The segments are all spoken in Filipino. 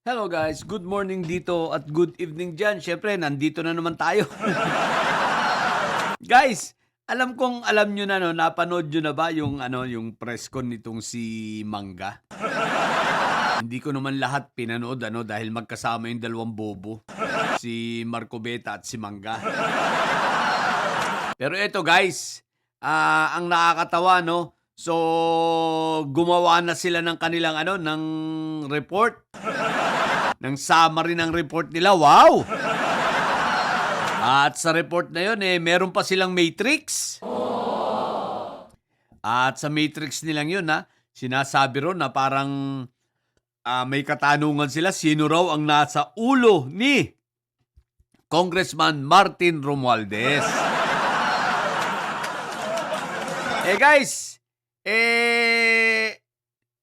Hello guys, good morning dito at good evening dyan. Siyempre, nandito na naman tayo. Guys, alam kong alam nyo na, no, napanood nyo na ba yung press con nitong si Mangga? Hindi ko naman lahat pinanood dahil magkasama yung dalawang bobo, si Marco Beta at si Mangga. Pero eto guys, ang nakakatawa, no, so gumawa na sila ng kanilang ng report, ng summary ng report nila. Wow! At sa report na yun, meron pa silang matrix. At sa matrix nilang yun, sinasabi ron na parang may katanungan sila, sino raw ang nasa ulo ni Congressman Martin Romualdez. Guys,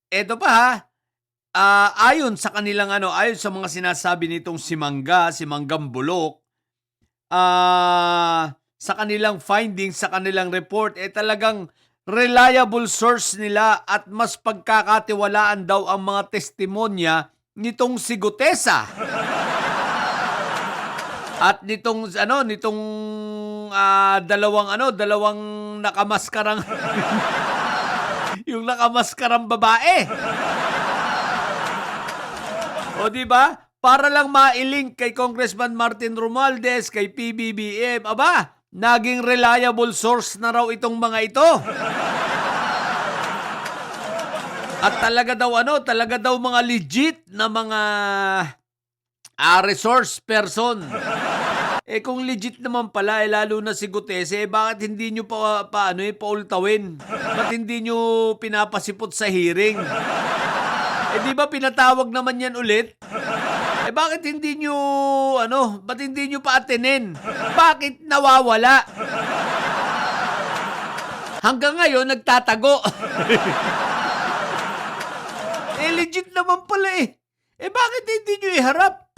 eto pa ayon sa kanilang ayon sa mga sinasabi nitong si Manggang Bulok, sa kanilang findings, sa kanilang report, talagang reliable source nila at mas pagkakatiwalaan daw ang mga testimonya nitong si Gutesa. At nitong dalawang nakamaskarang yung nakamaskarang babae. O di ba? Para lang mailink kay Congressman Martin Romualdez, kay PBBM, naging reliable source na raw itong mga ito. At talaga daw mga legit na mga resource person. Kung legit naman pala, lalo na si Gutesa, bakit hindi nyo paultawin? Ba't hindi nyo pinapasipot sa hearing? Di ba pinatawag naman yan ulit? Bakit hindi nyo, ba't hindi nyo pa-atinin? Bakit nawawala? Hanggang ngayon, nagtatago. Legit naman pala bakit hindi nyo iharap?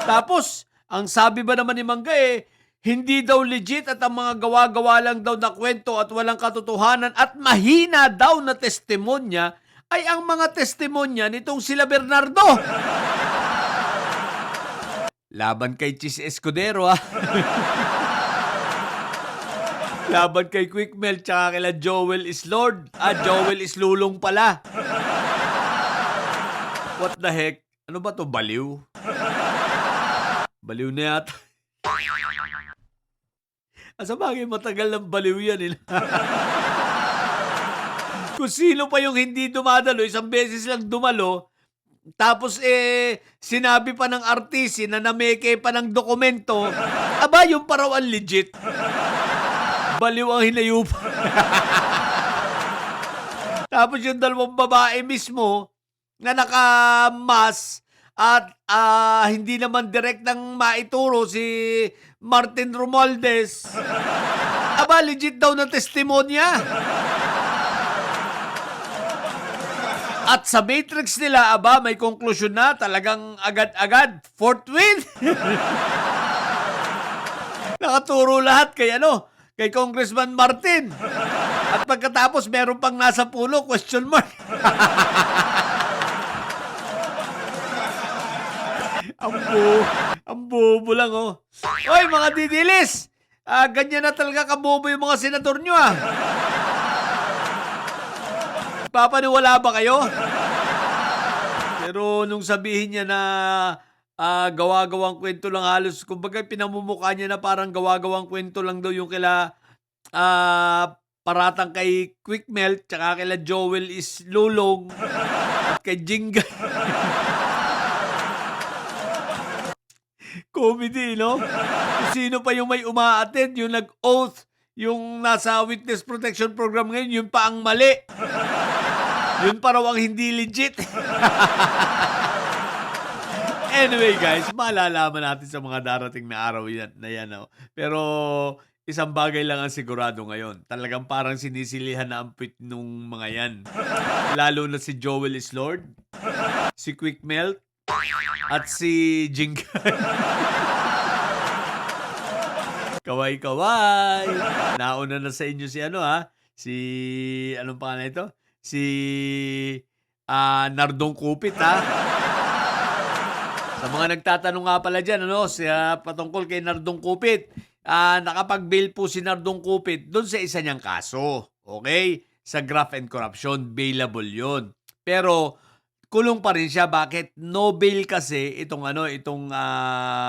Tapos, ang sabi ba naman ni Mangga hindi daw legit at ang mga gawa-gawa lang daw na kwento at walang katotohanan at mahina daw na testimonya ay ang mga testimonya nitong sila Bernardo. Laban kay Chis Escudero Laban kay Quickmel tsaka kila Joel Islord. Joel Islulong pala. What the heck? Ano ba to? Baliw? Baliw na yata. Sa bagay, matagal ng baliw yan. Kung sino pa yung hindi dumadalo, isang beses lang dumalo, tapos sinabi pa ng artist na nameke pa ng dokumento, yung parawan legit. Baliw ang hinayupa. Tapos yung dalawang babae mismo na nakamas at hindi naman direct nang maituro si Martin Romualdez. Legit daw na testimonya. At sa matrix nila, may konklusyon na talagang agad-agad, forthwith. Nakaturo lahat kay Congressman Martin. At pagkatapos, meron pang nasa pulo, question mark. Ang bobo lang, Oy, mga didilis! Ganyan na talaga kabobo yung mga senador nyo, Papaniwala ba kayo? Pero nung sabihin niya na gawa-gawang kwento lang halos, kumbaga pinamumukha niya na parang gawa-gawang kwento lang daw yung kila paratang kay Quickmelt tsaka kila Joel Islulong at kay Jingga. Comedy, no? Kung sino pa yung may uma-attend, yung nag-oath, yung nasa witness protection program ngayon, yun pa ang mali. Yun pa raw ang hindi legit. Anyway guys, malalaman natin sa mga darating na araw yan. Pero isang bagay lang ang sigurado ngayon. Talagang parang sinisilihan na ang pit nung mga yan. Lalo na si Joel Islord, si Quickmelt, at si Jinggan. Kaway-kaway. Nauna na sa inyo si si anong pangalan ito? Si Nardong Kupit, ha? Sa mga nagtatanong nga pala diyan ano, patungkol kay Nardong Kupit, nakapag-bail po si Nardong Kupit do'n sa isa niyang kaso, okay? Sa graft and corruption, bailable 'yun. Pero kulong pa rin siya, bakit? No bail kasi itong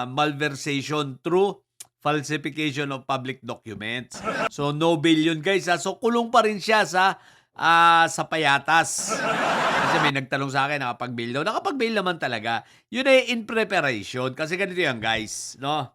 malversation through falsification of public documents. So no bail 'yun, guys, ha. So kulong pa rin siya sa payatas. Kasi may nagtanong sa akin, nakapag-bail daw. Nakapag-bail naman talaga. Yun ay in preparation. Kasi ganito yan, guys. No?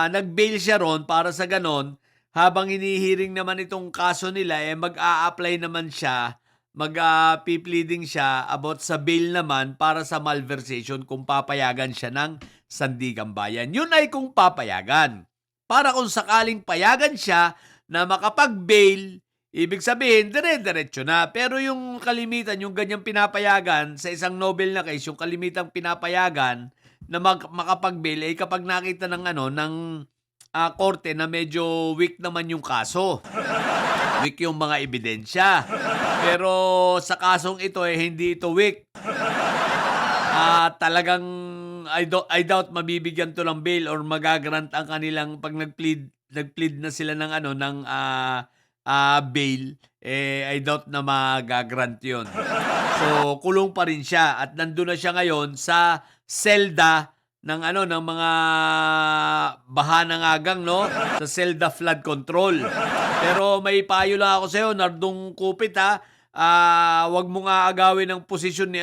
Nag-bail siya ron para sa ganon, habang hinihiring naman itong kaso nila, mag-a-apply naman siya, mag-pleading siya about sa bail naman para sa malversation kung papayagan siya ng Sandigang Bayan. Yun ay kung papayagan. Para kung sakaling payagan siya na makapag-bail, ibig sabihin, dire-diretso na. Pero yung kalimitan, yung ganyang pinapayagan, sa isang Nobel na case, yung kalimitang pinapayagan na makapag-bail ay kapag nakita ng korte na medyo weak naman yung kaso. Weak yung mga ebidensya. Pero sa kasong ito, hindi ito weak. Talagang I doubt mabibigyan to ng bail or magagrant ang kanilang pag nag-plead na sila ng bail, I doubt na magagrant yun. So, kulong pa rin siya at nandun na siya ngayon sa selda ng mga baha ng agang, no? Sa selda flood control. Pero may payo lang ako sa'yo, Nardong Kupit, ha? Wag mo nga agawin ang posisyon ni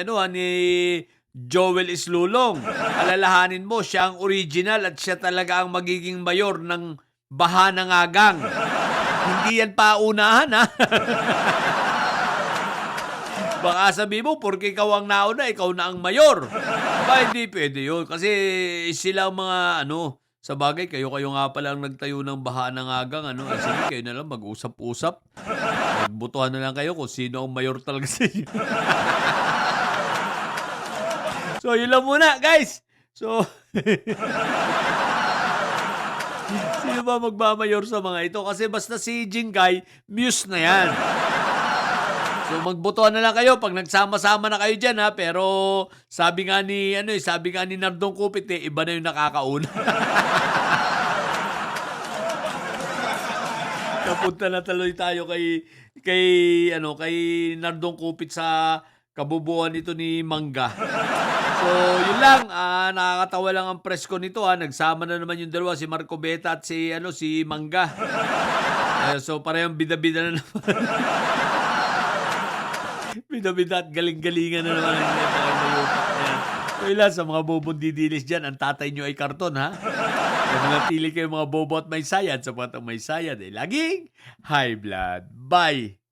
Joel Islulong. Alalahanin mo, siya ang original at siya talaga ang magiging mayor ng baha ng agang. Hindi yan paunahan, ha? Baka sabihin mo, porque ikaw ang nauna, ikaw na ang mayor. Hindi pwede yun. Kasi sila ang mga, sa bagay, kayo nga pala ang nagtayo ng baha ng agang, Sige, kayo na lang, mag-usap-usap. Magbutuhan na lang kayo kung sino ang mayor talaga sa inyo. So, yun lang muna, guys. So, sino ba magmamayor sa mga ito? Kasi basta si Jingay, muse na yan. So magbotohan na lang kayo pag nagsama-sama na kayo diyan, ha. Pero sabi nga ni Nardong Kupit, iba na yung nakakauna. Napunta na tuloy tayo kay Nardong Kupit sa kabubuan nito ni Mangga. So, yun lang, nakakatawa lang ang presko nito, ha. Nagsama na naman yung dalawa, si Marco Beta at si Mangga. So, parehong bida-bida na naman. Bida-bida at galing-galingan na naman ang napakayupak niya. So, yun lang, sa mga bobong didilis dyan, ang tatay nyo ay karton, ha. Kung natili kayo mga bobo at may sayad, sapat ang may sayad, laging high blood. Bye!